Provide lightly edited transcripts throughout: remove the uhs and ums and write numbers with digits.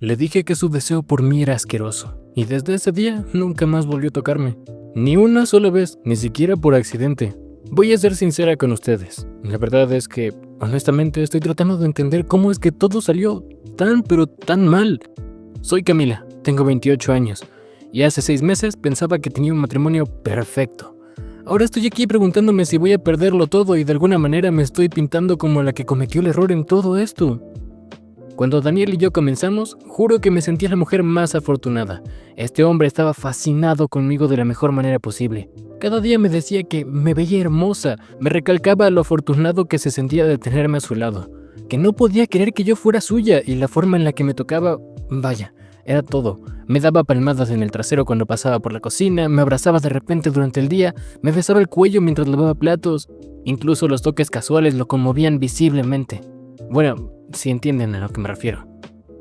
Le dije que su deseo por mí era asqueroso, y desde ese día nunca más volvió a tocarme. Ni una sola vez, ni siquiera por accidente. Voy a ser sincera con ustedes. La verdad es que, honestamente, estoy tratando de entender cómo es que todo salió tan pero tan mal. Soy Camila, tengo 28 años, y hace 6 meses pensaba que tenía un matrimonio perfecto. Ahora estoy aquí preguntándome si voy a perderlo todo y de alguna manera me estoy pintando como la que cometió el error en todo esto. Cuando Daniel y yo comenzamos, juro que me sentía la mujer más afortunada. Este hombre estaba fascinado conmigo de la mejor manera posible. Cada día me decía que me veía hermosa, me recalcaba lo afortunado que se sentía de tenerme a su lado, que no podía creer que yo fuera suya y la forma en la que me tocaba, vaya, era todo. Me daba palmadas en el trasero cuando pasaba por la cocina, me abrazaba de repente durante el día, me besaba el cuello mientras lavaba platos, incluso los toques casuales lo conmovían visiblemente. Bueno, si entienden a lo que me refiero.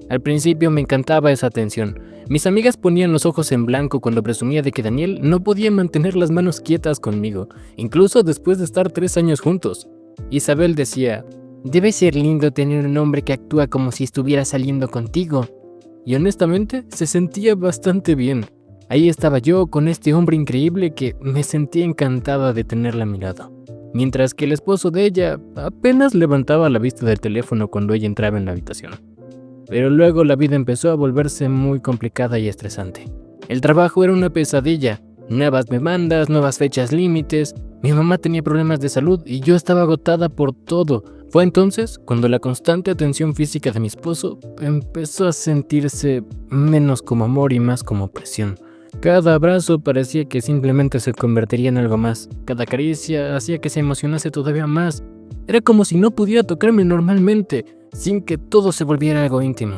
Al principio me encantaba esa atención. Mis amigas ponían los ojos en blanco cuando presumía de que Daniel no podía mantener las manos quietas conmigo, incluso después de estar 3 años juntos. Isabel decía, debe ser lindo tener un hombre que actúa como si estuviera saliendo contigo. Y honestamente, se sentía bastante bien. Ahí estaba yo con este hombre increíble que me sentía encantada de tenerla a mi lado. Mientras que el esposo de ella apenas levantaba la vista del teléfono cuando ella entraba en la habitación. Pero luego la vida empezó a volverse muy complicada y estresante. El trabajo era una pesadilla, nuevas demandas, nuevas fechas límites, mi mamá tenía problemas de salud y yo estaba agotada por todo. Fue entonces cuando la constante atención física de mi esposo empezó a sentirse menos como amor y más como presión. Cada abrazo parecía que simplemente se convertiría en algo más. Cada caricia hacía que se emocionase todavía más. Era como si no pudiera tocarme normalmente, sin que todo se volviera algo íntimo.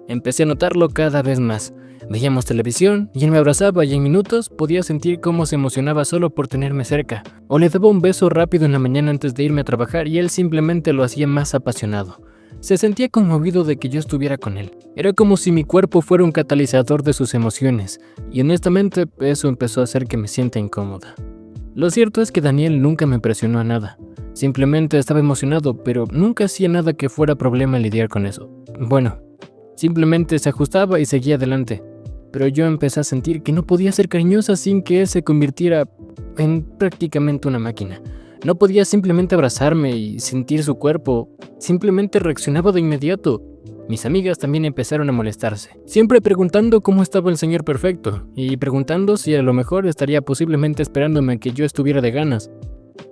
Empecé a notarlo cada vez más. Veíamos televisión y él me abrazaba y en minutos podía sentir cómo se emocionaba solo por tenerme cerca. O le daba un beso rápido en la mañana antes de irme a trabajar y él simplemente lo hacía más apasionado. Se sentía conmovido de que yo estuviera con él. Era como si mi cuerpo fuera un catalizador de sus emociones, y honestamente eso empezó a hacer que me sienta incómoda. Lo cierto es que Daniel nunca me presionó a nada. Simplemente estaba emocionado, pero nunca hacía nada que fuera problema lidiar con eso. Bueno, simplemente se ajustaba y seguía adelante. Pero yo empecé a sentir que no podía ser cariñosa sin que él se convirtiera en prácticamente una máquina. No podía simplemente abrazarme y sentir su cuerpo, simplemente reaccionaba de inmediato. Mis amigas también empezaron a molestarse, siempre preguntando cómo estaba el señor perfecto, y preguntando si a lo mejor estaría posiblemente esperándome a que yo estuviera de ganas.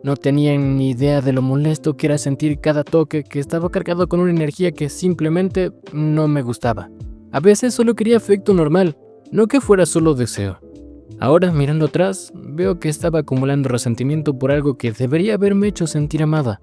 No tenían ni idea de lo molesto que era sentir cada toque que estaba cargado con una energía que simplemente no me gustaba. A veces solo quería afecto normal, no que fuera solo deseo. Ahora, mirando atrás, veo que estaba acumulando resentimiento por algo que debería haberme hecho sentir amada.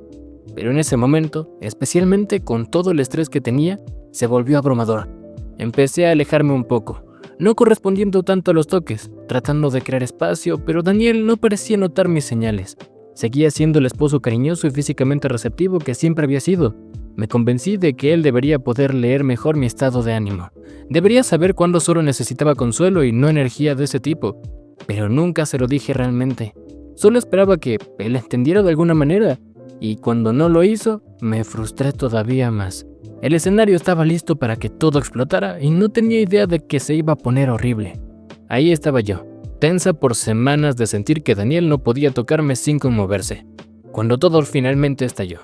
Pero en ese momento, especialmente con todo el estrés que tenía, se volvió abrumador. Empecé a alejarme un poco, no correspondiendo tanto a los toques, tratando de crear espacio, pero Daniel no parecía notar mis señales. Seguía siendo el esposo cariñoso y físicamente receptivo que siempre había sido. Me convencí de que él debería poder leer mejor mi estado de ánimo. Debería saber cuándo solo necesitaba consuelo y no energía de ese tipo. Pero nunca se lo dije realmente. Solo esperaba que él entendiera de alguna manera. Y cuando no lo hizo, me frustré todavía más. El escenario estaba listo para que todo explotara y no tenía idea de que se iba a poner horrible. Ahí estaba yo, tensa por semanas de sentir que Daniel no podía tocarme sin conmoverse. Cuando todo finalmente estalló.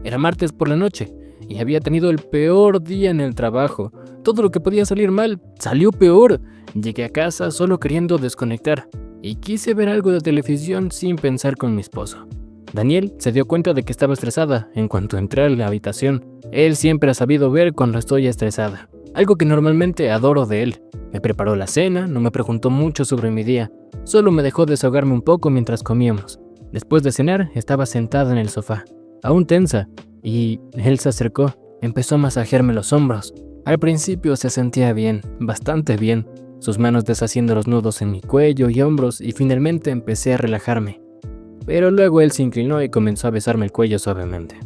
Era martes por la noche y había tenido el peor día en el trabajo. Todo lo que podía salir mal, salió peor. Llegué a casa solo queriendo desconectar y quise ver algo de televisión sin pensar con mi esposo. Daniel se dio cuenta de que estaba estresada en cuanto entré a la habitación. Él siempre ha sabido ver cuando estoy estresada, algo que normalmente adoro de él. Me preparó la cena, no me preguntó mucho sobre mi día, solo me dejó desahogarme un poco mientras comíamos. Después de cenar, estaba sentada en el sofá, aún tensa, y él se acercó, empezó a masajearme los hombros. Al principio se sentía bien, bastante bien, sus manos deshaciendo los nudos en mi cuello y hombros y finalmente empecé a relajarme. Pero luego él se inclinó y comenzó a besarme el cuello suavemente.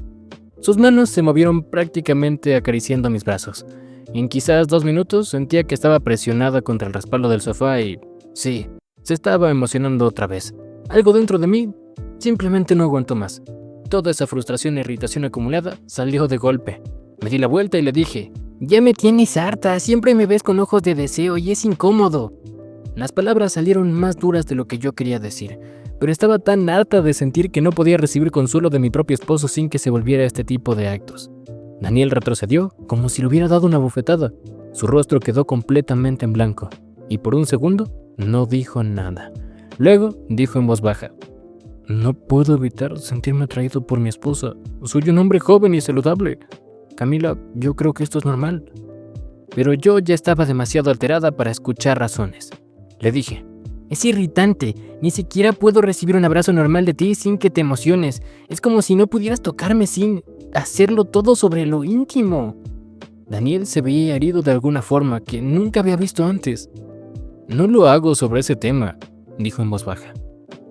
Sus manos se movieron prácticamente acariciando mis brazos. En quizás 2 minutos sentía que estaba presionada contra el respaldo del sofá y, sí, se estaba emocionando otra vez. Algo dentro de mí simplemente no aguantó más. Toda esa frustración e irritación acumulada salió de golpe. Me di la vuelta y le dije, Ya me tienes harta, siempre me ves con ojos de deseo y es incómodo. Las palabras salieron más duras de lo que yo quería decir, pero estaba tan harta de sentir que no podía recibir consuelo de mi propio esposo sin que se volviera a este tipo de actos. Daniel retrocedió, como si le hubiera dado una bofetada. Su rostro quedó completamente en blanco, y por un segundo no dijo nada. Luego dijo en voz baja: no puedo evitar sentirme atraído por mi esposa. Soy un hombre joven y saludable. Camila, yo creo que esto es normal. Pero yo ya estaba demasiado alterada para escuchar razones. Le dije: es irritante, ni siquiera puedo recibir un abrazo normal de ti sin que te emociones. Es como si no pudieras tocarme sin hacerlo todo sobre lo íntimo. Daniel se veía herido de alguna forma que nunca había visto antes. No lo hago sobre ese tema, dijo en voz baja.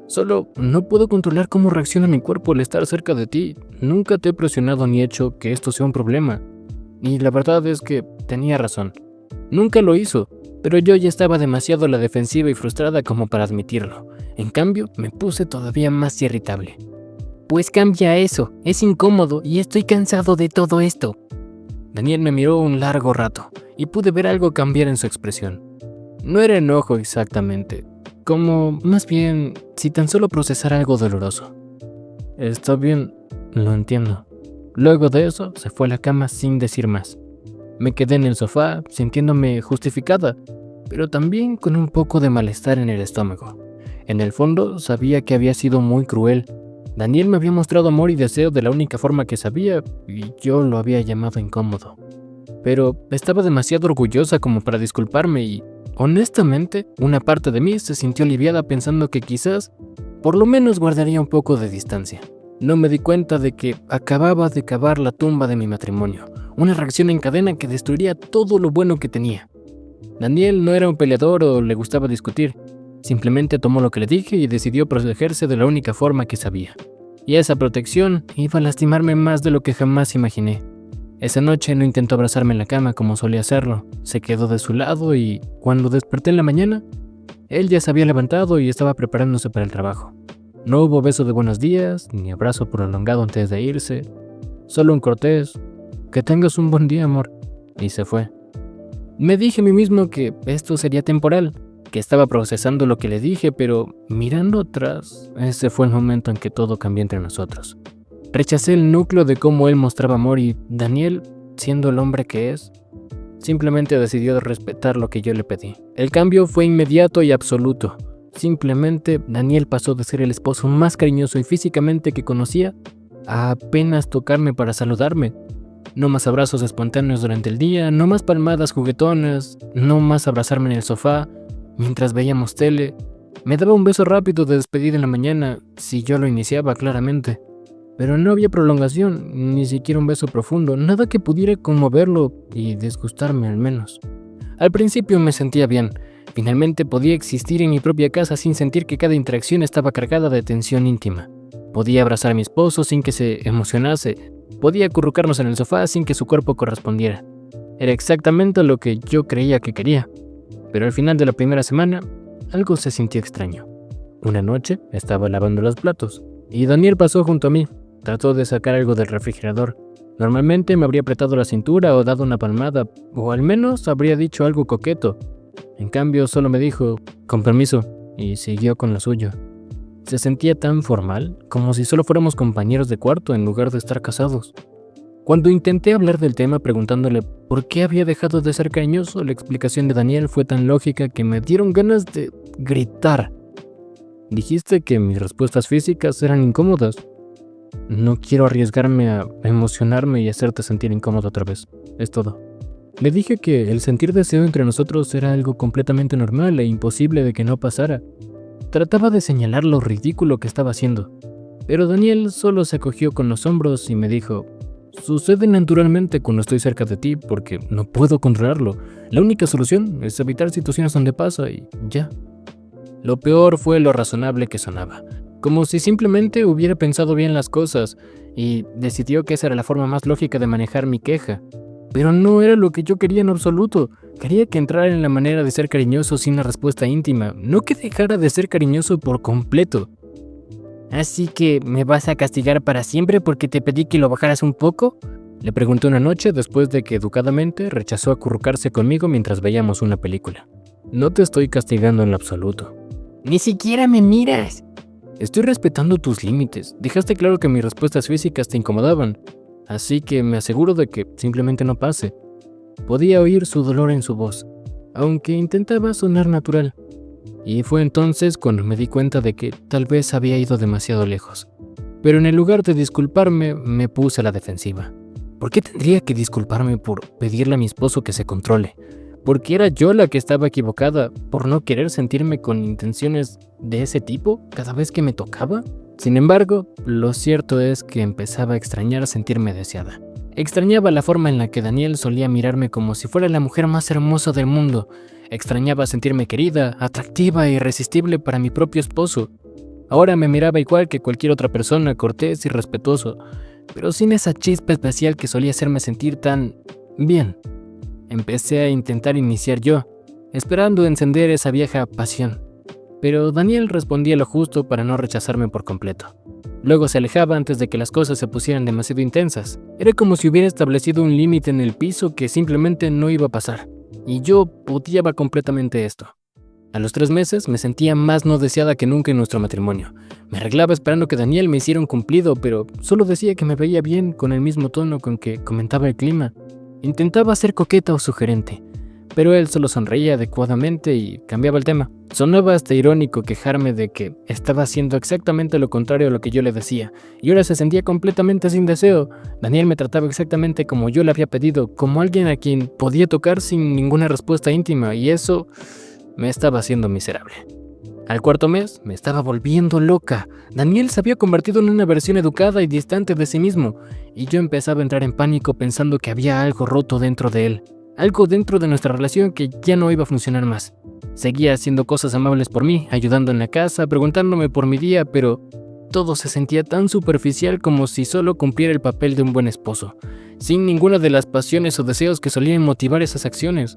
Solo no puedo controlar cómo reacciona mi cuerpo al estar cerca de ti. Nunca te he presionado ni hecho que esto sea un problema. Y la verdad es que tenía razón. Nunca lo hizo, pero yo ya estaba demasiado a la defensiva y frustrada como para admitirlo. En cambio, me puse todavía más irritable. Pues cambia eso, es incómodo y estoy cansado de todo esto. Daniel me miró un largo rato y pude ver algo cambiar en su expresión. No era enojo exactamente, como más bien si tan solo procesara algo doloroso. Está bien, lo entiendo. Luego de eso, se fue a la cama sin decir más. Me quedé en el sofá, sintiéndome justificada, pero también con un poco de malestar en el estómago. En el fondo, sabía que había sido muy cruel. Daniel me había mostrado amor y deseo de la única forma que sabía, y yo lo había llamado incómodo. Pero estaba demasiado orgullosa como para disculparme y, honestamente, una parte de mí se sintió aliviada pensando que quizás, por lo menos guardaría un poco de distancia. No me di cuenta de que acababa de cavar la tumba de mi matrimonio, una reacción en cadena que destruiría todo lo bueno que tenía. Daniel no era un peleador o le gustaba discutir, simplemente tomó lo que le dije y decidió protegerse de la única forma que sabía. Y esa protección iba a lastimarme más de lo que jamás imaginé. Esa noche no intentó abrazarme en la cama como solía hacerlo, se quedó de su lado y, cuando desperté en la mañana, él ya se había levantado y estaba preparándose para el trabajo. No hubo beso de buenos días, ni abrazo prolongado antes de irse, solo un cortés: que tengas un buen día, amor, y se fue. Me dije a mí mismo que esto sería temporal, que estaba procesando lo que le dije, pero mirando atrás, ese fue el momento en que todo cambió entre nosotros. Rechacé el núcleo de cómo él mostraba amor y Daniel, siendo el hombre que es, simplemente decidió respetar lo que yo le pedí. El cambio fue inmediato y absoluto. Simplemente Daniel pasó de ser el esposo más cariñoso y físicamente que conocía a apenas tocarme para saludarme. No más abrazos espontáneos durante el día, no más palmadas juguetonas, no más abrazarme en el sofá mientras veíamos tele. Me daba un beso rápido de despedida en la mañana, si yo lo iniciaba claramente. Pero no había prolongación, ni siquiera un beso profundo, nada que pudiera conmoverlo y disgustarme al menos. Al principio me sentía bien. Finalmente podía existir en mi propia casa sin sentir que cada interacción estaba cargada de tensión íntima. Podía abrazar a mi esposo sin que se emocionase. Podía acurrucarnos en el sofá sin que su cuerpo correspondiera. Era exactamente lo que yo creía que quería. Pero al final de la primera semana, algo se sintió extraño. Una noche estaba lavando los platos y Daniel pasó junto a mí. Trató de sacar algo del refrigerador. Normalmente me habría apretado la cintura o dado una palmada, o al menos habría dicho algo coqueto. En cambio, solo me dijo: con permiso, y siguió con lo suyo. Se sentía tan formal, como si solo fuéramos compañeros de cuarto en lugar de estar casados. Cuando intenté hablar del tema preguntándole por qué había dejado de ser cariñoso, la explicación de Daniel fue tan lógica que me dieron ganas de gritar. Dijiste que mis respuestas físicas eran incómodas. No quiero arriesgarme a emocionarme y hacerte sentir incómodo otra vez. Es todo. Le dije que el sentir deseo entre nosotros era algo completamente normal e imposible de que no pasara. Trataba de señalar lo ridículo que estaba haciendo, pero Daniel solo se acogió con los hombros y me dijo: sucede naturalmente cuando estoy cerca de ti porque no puedo controlarlo. La única solución es evitar situaciones donde pasa y ya. Lo peor fue lo razonable que sonaba, como si simplemente hubiera pensado bien las cosas y decidió que esa era la forma más lógica de manejar mi queja. Pero no era lo que yo quería en absoluto. Quería que entrara en la manera de ser cariñoso sin una respuesta íntima, no que dejara de ser cariñoso por completo. ¿Así que me vas a castigar para siempre porque te pedí que lo bajaras un poco? Le pregunté una noche después de que educadamente rechazó acurrucarse conmigo mientras veíamos una película. No te estoy castigando en lo absoluto. Ni siquiera me miras. Estoy respetando tus límites. Dejaste claro que mis respuestas físicas te incomodaban, así que me aseguro de que simplemente no pase. Podía oír su dolor en su voz, aunque intentaba sonar natural. Y fue entonces cuando me di cuenta de que tal vez había ido demasiado lejos. Pero en el lugar de disculparme, me puse a la defensiva. ¿Por qué tendría que disculparme por pedirle a mi esposo que se controle? ¿Porque era yo la que estaba equivocada por no querer sentirme con intenciones de ese tipo cada vez que me tocaba? Sin embargo, lo cierto es que empezaba a extrañar sentirme deseada. Extrañaba la forma en la que Daniel solía mirarme como si fuera la mujer más hermosa del mundo. Extrañaba sentirme querida, atractiva e irresistible para mi propio esposo. Ahora me miraba igual que cualquier otra persona, cortés y respetuoso, pero sin esa chispa especial que solía hacerme sentir tan bien. Empecé a intentar iniciar yo, esperando encender esa vieja pasión. Pero Daniel respondía lo justo para no rechazarme por completo. Luego se alejaba antes de que las cosas se pusieran demasiado intensas. Era como si hubiera establecido un límite en el piso que simplemente no iba a pasar. Y yo odiaba completamente esto. A los 3 meses me sentía más no deseada que nunca en nuestro matrimonio. Me arreglaba esperando que Daniel me hiciera un cumplido, pero solo decía que me veía bien con el mismo tono con que comentaba el clima. Intentaba ser coqueta o sugerente, pero él solo sonreía adecuadamente y cambiaba el tema. Sonaba hasta irónico quejarme de que estaba haciendo exactamente lo contrario a lo que yo le decía, y ahora se sentía completamente sin deseo. Daniel me trataba exactamente como yo le había pedido, como alguien a quien podía tocar sin ninguna respuesta íntima, y eso me estaba haciendo miserable. Al 4.º mes me estaba volviendo loca. Daniel se había convertido en una versión educada y distante de sí mismo, y yo empezaba a entrar en pánico pensando que había algo roto dentro de él, algo dentro de nuestra relación que ya no iba a funcionar más. Seguía haciendo cosas amables por mí, ayudando en la casa, preguntándome por mi día, pero todo se sentía tan superficial como si solo cumpliera el papel de un buen esposo, sin ninguna de las pasiones o deseos que solían motivar esas acciones.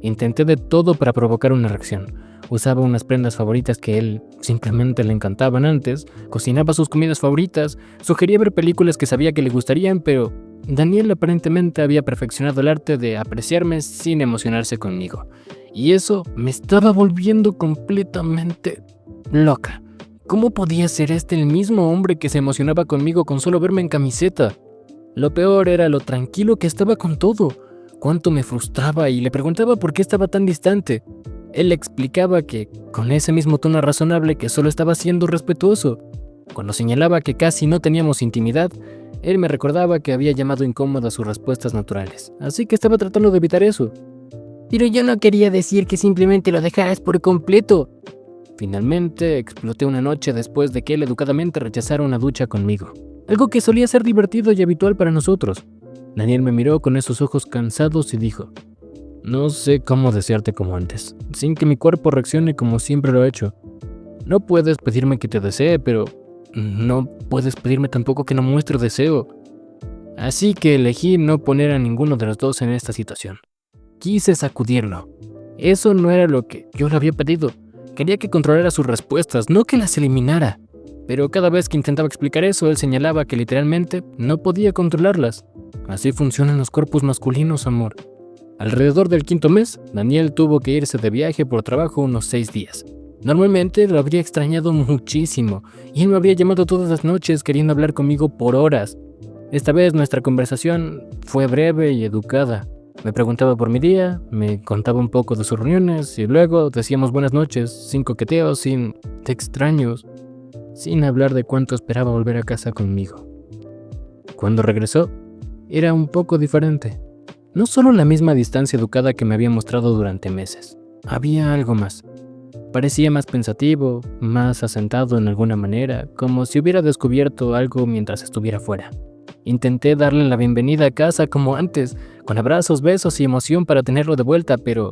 Intenté de todo para provocar una reacción. Usaba unas prendas favoritas que él simplemente le encantaban antes, cocinaba sus comidas favoritas, sugería ver películas que sabía que le gustarían, pero Daniel aparentemente había perfeccionado el arte de apreciarme sin emocionarse conmigo. Y eso me estaba volviendo completamente loca. ¿Cómo podía ser este el mismo hombre que se emocionaba conmigo con solo verme en camiseta? Lo peor era lo tranquilo que estaba con todo. Cuánto me frustraba y le preguntaba por qué estaba tan distante. Él le explicaba que, con ese mismo tono razonable, que solo estaba siendo respetuoso. Cuando señalaba que casi no teníamos intimidad, él me recordaba que había llamado incómodas sus respuestas naturales, así que estaba tratando de evitar eso. Pero yo no quería decir que simplemente lo dejaras por completo. Finalmente exploté una noche después de que él educadamente rechazara una ducha conmigo, algo que solía ser divertido y habitual para nosotros. Daniel me miró con esos ojos cansados y dijo: no sé cómo desearte como antes, sin que mi cuerpo reaccione como siempre lo ha hecho. No puedes pedirme que te desee, pero no puedes pedirme tampoco que no muestre deseo. Así que elegí no poner a ninguno de los dos en esta situación. Quise sacudirlo. Eso no era lo que yo le había pedido. Quería que controlara sus respuestas, no que las eliminara. Pero cada vez que intentaba explicar eso, él señalaba que literalmente no podía controlarlas. Así funcionan los cuerpos masculinos, amor. Alrededor del 5.º mes, Daniel tuvo que irse de viaje por trabajo unos 6 días. Normalmente lo habría extrañado muchísimo, y él me habría llamado todas las noches queriendo hablar conmigo por horas. Esta vez nuestra conversación fue breve y educada. Me preguntaba por mi día, me contaba un poco de sus reuniones, y luego decíamos buenas noches, sin coqueteos, sin te extraños, sin hablar de cuánto esperaba volver a casa conmigo. Cuando regresó, era un poco diferente. No solo la misma distancia educada que me había mostrado durante meses. Había algo más. Parecía más pensativo, más asentado en alguna manera, como si hubiera descubierto algo mientras estuviera fuera. Intenté darle la bienvenida a casa como antes, con abrazos, besos y emoción para tenerlo de vuelta, pero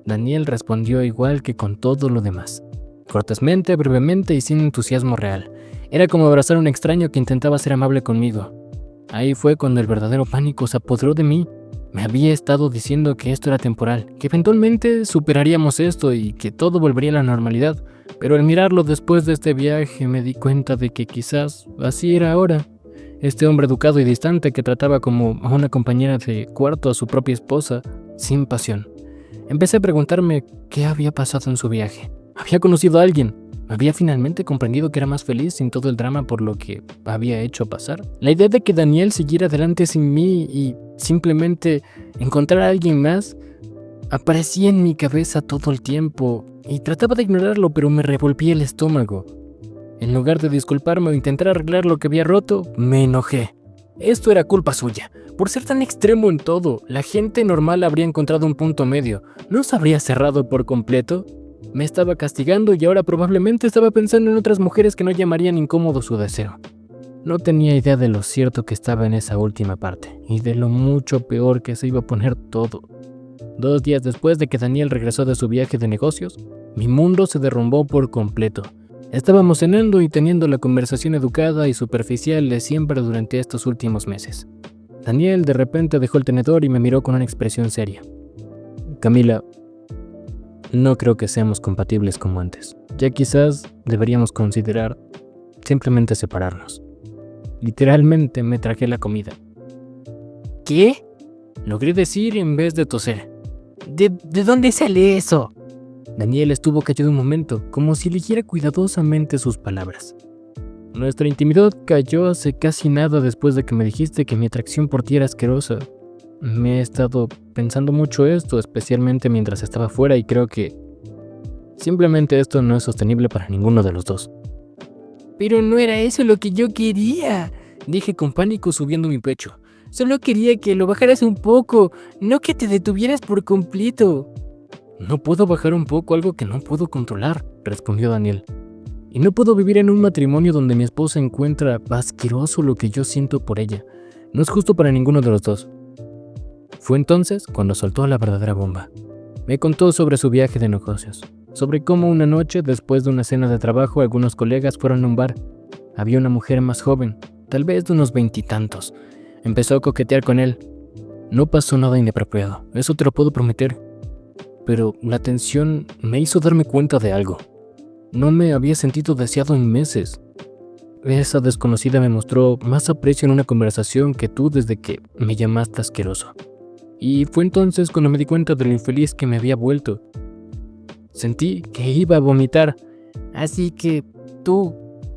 Daniel respondió igual que con todo lo demás. Cortésmente, brevemente y sin entusiasmo real. Era como abrazar a un extraño que intentaba ser amable conmigo. Ahí fue cuando el verdadero pánico se apoderó de mí. Me había estado diciendo que esto era temporal, que eventualmente superaríamos esto y que todo volvería a la normalidad, pero al mirarlo después de este viaje me di cuenta de que quizás así era ahora. Este hombre educado y distante que trataba como a una compañera de cuarto a su propia esposa, sin pasión. Empecé a preguntarme qué había pasado en su viaje. ¿Había conocido a alguien? ¿Había finalmente comprendido que era más feliz sin todo el drama por lo que había hecho pasar? La idea de que Daniel siguiera adelante sin mí y simplemente encontrar a alguien más aparecía en mi cabeza todo el tiempo y trataba de ignorarlo, pero me revolvía el estómago. En lugar de disculparme o intentar arreglar lo que había roto, me enojé. Esto era culpa suya. Por ser tan extremo en todo, la gente normal habría encontrado un punto medio. ¿No se habría cerrado por completo? Me estaba castigando y ahora probablemente estaba pensando en otras mujeres que no llamarían incómodo su deseo. No tenía idea de lo cierto que estaba en esa última parte y de lo mucho peor que se iba a poner todo. 2 días después de que Daniel regresó de su viaje de negocios, mi mundo se derrumbó por completo. Estábamos cenando y teniendo la conversación educada y superficial de siempre durante estos últimos meses. Daniel de repente dejó el tenedor y me miró con una expresión seria. Camila, no creo que seamos compatibles como antes. Ya quizás deberíamos considerar simplemente separarnos. Literalmente me tragué la comida. ¿Qué? Logré decir en vez de toser. ¿De dónde sale eso? Daniel estuvo callado un momento, como si eligiera cuidadosamente sus palabras. Nuestra intimidad cayó hace casi nada después de que me dijiste que mi atracción por ti era asquerosa. Me he estado pensando mucho esto, especialmente mientras estaba fuera, y creo que simplemente esto no es sostenible para ninguno de los dos. Pero no era eso lo que yo quería, dije con pánico subiendo mi pecho. Solo quería que lo bajaras un poco, no que te detuvieras por completo. No puedo bajar un poco algo que no puedo controlar, respondió Daniel. Y no puedo vivir en un matrimonio donde mi esposa encuentra asqueroso lo que yo siento por ella. No es justo para ninguno de los dos. Fue entonces cuando soltó la verdadera bomba. Me contó sobre su viaje de negocios, sobre cómo una noche, después de una cena de trabajo, algunos colegas fueron a un bar. Había una mujer más joven, tal vez de unos 20 y tantos. Empezó a coquetear con él. No pasó nada inapropiado, eso te lo puedo prometer. Pero la tensión me hizo darme cuenta de algo. No me había sentido deseado en meses. Esa desconocida me mostró más aprecio en una conversación que tú desde que me llamaste asqueroso. Y fue entonces cuando me di cuenta de lo infeliz que me había vuelto. Sentí que iba a vomitar. Así que, ¿tú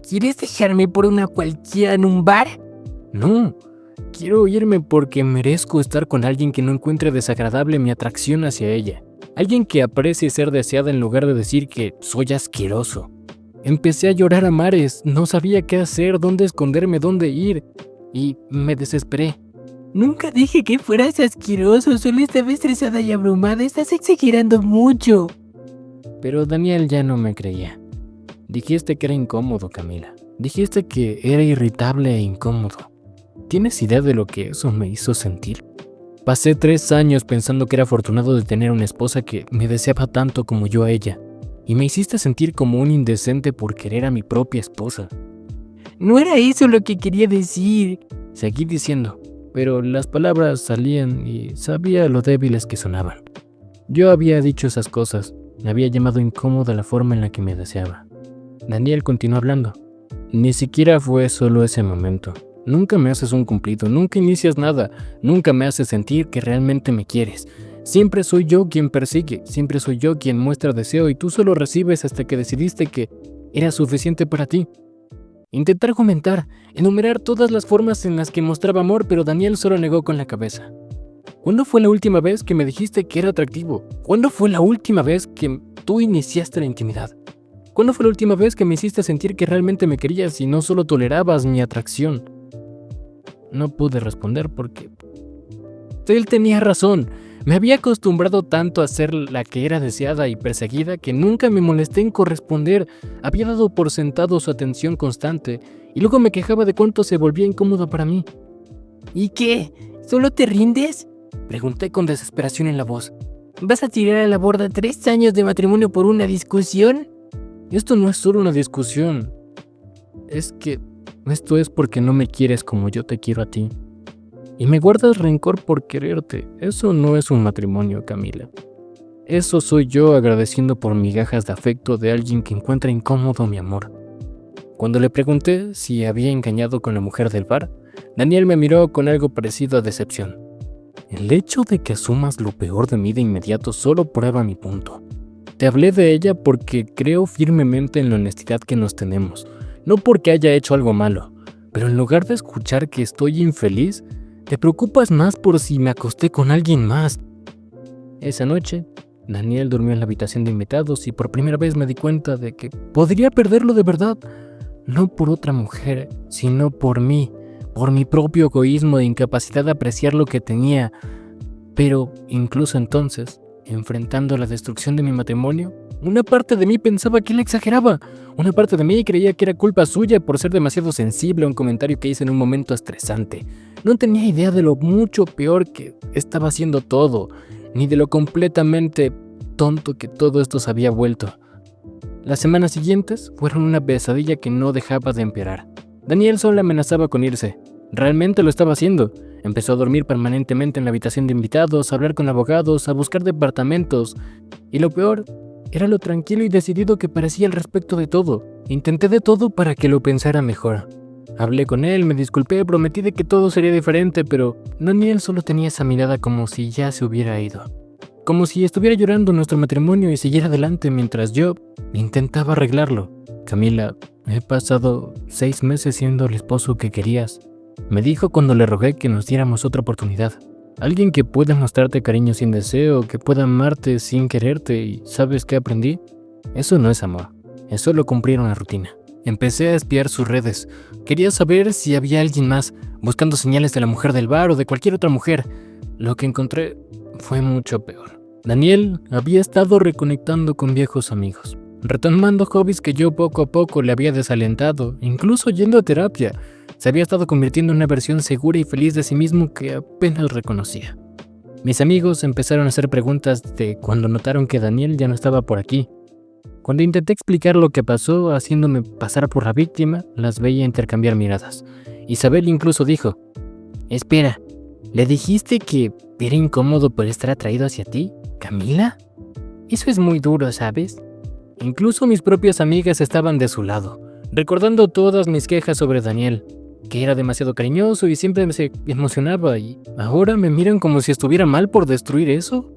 quieres dejarme por una cualquiera en un bar? No, quiero irme porque merezco estar con alguien que no encuentre desagradable mi atracción hacia ella. Alguien que aprecie ser deseada en lugar de decir que soy asqueroso. Empecé a llorar a mares, no sabía qué hacer, dónde esconderme, dónde ir, y me desesperé. Nunca dije que fueras asqueroso, solo estaba estresada y abrumada, estás exagerando mucho. Pero Daniel ya no me creía. Dijiste que era incómodo, Camila. Dijiste que era irritable e incómodo. ¿Tienes idea de lo que eso me hizo sentir? Pasé 3 años pensando que era afortunado de tener una esposa que me deseaba tanto como yo a ella, y me hiciste sentir como un indecente por querer a mi propia esposa. No era eso lo que quería decir. Seguí diciendo, pero las palabras salían y sabía lo débiles que sonaban. Yo había dicho esas cosas, me había llamado incómoda la forma en la que me deseaba. Daniel continuó hablando. Ni siquiera fue solo ese momento. Nunca me haces un cumplido, nunca inicias nada, nunca me haces sentir que realmente me quieres. Siempre soy yo quien persigue, siempre soy yo quien muestra deseo y tú solo recibes hasta que decidiste que era suficiente para ti. Intenté argumentar, enumerar todas las formas en las que mostraba amor, pero Daniel solo negó con la cabeza. ¿Cuándo fue la última vez que me dijiste que era atractivo? ¿Cuándo fue la última vez que tú iniciaste la intimidad? ¿Cuándo fue la última vez que me hiciste sentir que realmente me querías y no solo tolerabas mi atracción? No pude responder porque él tenía razón. Me había acostumbrado tanto a ser la que era deseada y perseguida que nunca me molesté en corresponder. Había dado por sentado su atención constante y luego me quejaba de cuánto se volvía incómodo para mí. ¿Y qué? ¿Solo te rindes? Pregunté con desesperación en la voz. ¿Vas a tirar a la borda 3 años de matrimonio por una discusión? Esto no es solo una discusión. Es que esto es porque no me quieres como yo te quiero a ti. Y me guardas rencor por quererte. Eso no es un matrimonio, Camila. Eso soy yo agradeciendo por migajas de afecto de alguien que encuentra incómodo mi amor. Cuando le pregunté si había engañado con la mujer del bar, Daniel me miró con algo parecido a decepción. El hecho de que asumas lo peor de mí de inmediato solo prueba mi punto. Te hablé de ella porque creo firmemente en la honestidad que nos tenemos, no porque haya hecho algo malo, pero en lugar de escuchar que estoy infeliz, te preocupas más por si me acosté con alguien más. Esa noche, Daniel durmió en la habitación de invitados y por primera vez me di cuenta de que podría perderlo de verdad, no por otra mujer, sino por mí, por mi propio egoísmo e incapacidad de apreciar lo que tenía. Pero incluso entonces, enfrentando la destrucción de mi matrimonio, una parte de mí pensaba que él exageraba. Una parte de mí creía que era culpa suya por ser demasiado sensible a un comentario que hice en un momento estresante. No tenía idea de lo mucho peor que estaba haciendo todo, ni de lo completamente tonto que todo esto se había vuelto. Las semanas siguientes fueron una pesadilla que no dejaba de empeorar. Daniel solo amenazaba con irse. Realmente lo estaba haciendo. Empezó a dormir permanentemente en la habitación de invitados, a hablar con abogados, a buscar departamentos. Y lo peor era lo tranquilo y decidido que parecía al respecto de todo. Intenté de todo para que lo pensara mejor. Hablé con él, me disculpé, prometí de que todo sería diferente, pero Daniel solo tenía esa mirada como si ya se hubiera ido. Como si estuviera llorando nuestro matrimonio y siguiera adelante mientras yo intentaba arreglarlo. Camila, he pasado 6 meses siendo el esposo que querías. Me dijo cuando le rogué que nos diéramos otra oportunidad. Alguien que pueda mostrarte cariño sin deseo, que pueda amarte sin quererte. ¿Y sabes qué aprendí? Eso no es amor, es solo cumplir una rutina. Empecé a espiar sus redes. Quería saber si había alguien más, buscando señales de la mujer del bar o de cualquier otra mujer. Lo que encontré fue mucho peor. Daniel había estado reconectando con viejos amigos, retomando hobbies que yo poco a poco le había desalentado, incluso yendo a terapia. Se había estado convirtiendo en una versión segura y feliz de sí mismo que apenas reconocía. Mis amigos empezaron a hacer preguntas de cuando notaron que Daniel ya no estaba por aquí. Cuando intenté explicar lo que pasó haciéndome pasar por la víctima, las veía intercambiar miradas. Isabel incluso dijo: «Espera, ¿le dijiste que era incómodo por estar atraído hacia ti, Camila? Eso es muy duro, ¿sabes?» Incluso mis propias amigas estaban de su lado, recordando todas mis quejas sobre Daniel, que era demasiado cariñoso y siempre se emocionaba, y ahora me miran como si estuviera mal por destruir eso.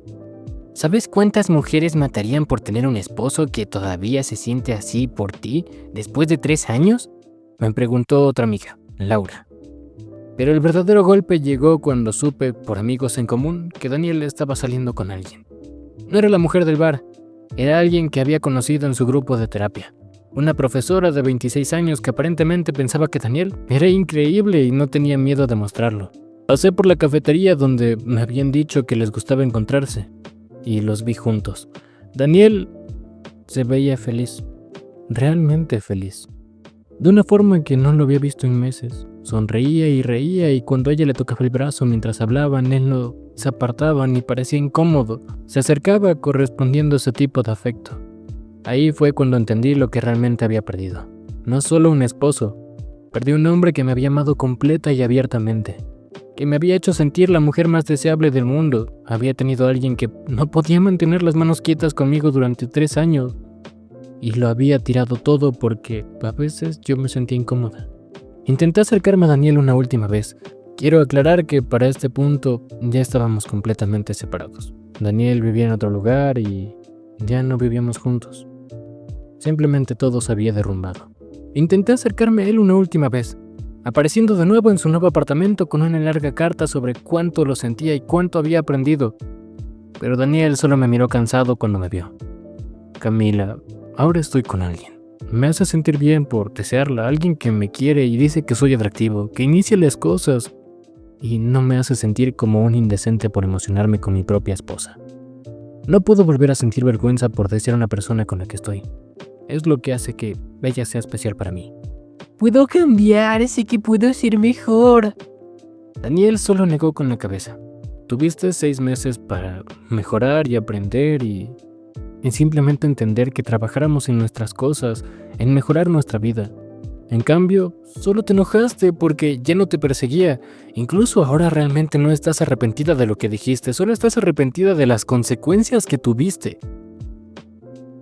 ¿Sabes cuántas mujeres matarían por tener un esposo que todavía se siente así por ti después de 3 años? Me preguntó otra amiga, Laura. Pero el verdadero golpe llegó cuando supe, por amigos en común, que Daniel estaba saliendo con alguien. No era la mujer del bar, era alguien que había conocido en su grupo de terapia. Una profesora de 26 años que aparentemente pensaba que Daniel era increíble y no tenía miedo de mostrarlo. Pasé por la cafetería donde me habían dicho que les gustaba encontrarse y los vi juntos. Daniel se veía feliz, realmente feliz, de una forma que no lo había visto en meses. Sonreía y reía, y cuando ella le tocaba el brazo mientras hablaban, él no se apartaba ni parecía incómodo. Se acercaba correspondiendo a ese tipo de afecto. Ahí fue cuando entendí lo que realmente había perdido. No solo un esposo, perdí un hombre que me había amado completa y abiertamente, que me había hecho sentir la mujer más deseable del mundo. Había tenido a alguien que no podía mantener las manos quietas conmigo durante 3 años, y lo había tirado todo porque a veces yo me sentía incómoda. Intenté acercarme a Daniel una última vez. Quiero aclarar que para este punto ya estábamos completamente separados. Daniel vivía en otro lugar y ya no vivíamos juntos. Simplemente todo se había derrumbado. Intenté acercarme a él una última vez, apareciendo de nuevo en su nuevo apartamento con una larga carta sobre cuánto lo sentía y cuánto había aprendido. Pero Daniel solo me miró cansado cuando me vio. «Camila, ahora estoy con alguien. Me hace sentir bien por desearla, alguien que me quiere y dice que soy atractivo, que inicia las cosas, y no me hace sentir como un indecente por emocionarme con mi propia esposa. No puedo volver a sentir vergüenza por desear a una persona con la que estoy. Es lo que hace que ella sea especial para mí». Puedo cambiar, sé que puedo ser mejor. Daniel solo negó con la cabeza. Tuviste 6 meses para mejorar y aprender y simplemente entender que trabajáramos en nuestras cosas, en mejorar nuestra vida. En cambio, solo te enojaste porque ya no te perseguía. Incluso ahora realmente no estás arrepentida de lo que dijiste, solo estás arrepentida de las consecuencias que tuviste.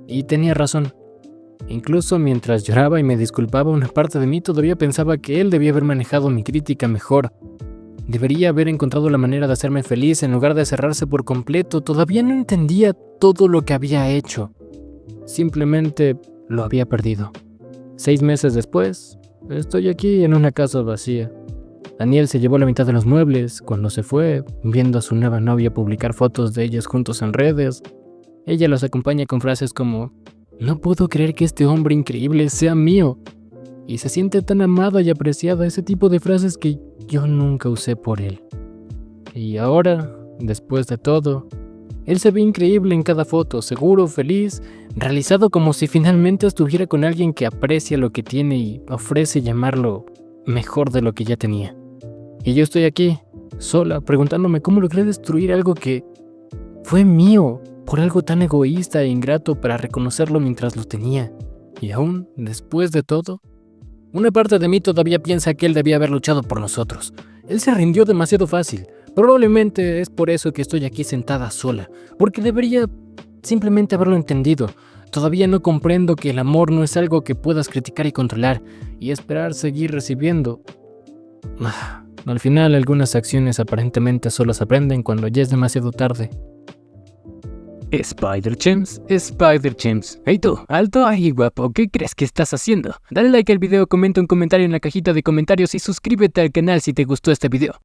Y tenía razón. Incluso mientras lloraba y me disculpaba, una parte de mí todavía pensaba que él debía haber manejado mi crítica mejor. Debería haber encontrado la manera de hacerme feliz en lugar de cerrarse por completo. Todavía no entendía todo lo que había hecho. Simplemente lo había perdido. 6 meses después, estoy aquí en una casa vacía. Daniel se llevó la mitad de los muebles. Cuando se fue, viendo a su nueva novia publicar fotos de ellos juntos en redes, ella los acompaña con frases como: no puedo creer que este hombre increíble sea mío. Y se siente tan amada y apreciada, ese tipo de frases que yo nunca usé por él. Y ahora, después de todo, él se ve increíble en cada foto, seguro, feliz, realizado, como si finalmente estuviera con alguien que aprecia lo que tiene y ofrece llamarlo mejor de lo que ya tenía. Y yo estoy aquí, sola, preguntándome cómo logré destruir algo que fue mío, por algo tan egoísta e ingrato para reconocerlo mientras lo tenía. Y aún, después de todo, una parte de mí todavía piensa que él debía haber luchado por nosotros. Él se rindió demasiado fácil. Probablemente es por eso que estoy aquí sentada sola, porque debería simplemente haberlo entendido. Todavía no comprendo que el amor no es algo que puedas criticar y controlar, y esperar seguir recibiendo. Al final, algunas acciones aparentemente solo se aprenden cuando ya es demasiado tarde. Spider-Chimps. Hey tú, alto ahí guapo, ¿qué crees que estás haciendo? Dale like al video, comenta un comentario en la cajita de comentarios y suscríbete al canal si te gustó este video.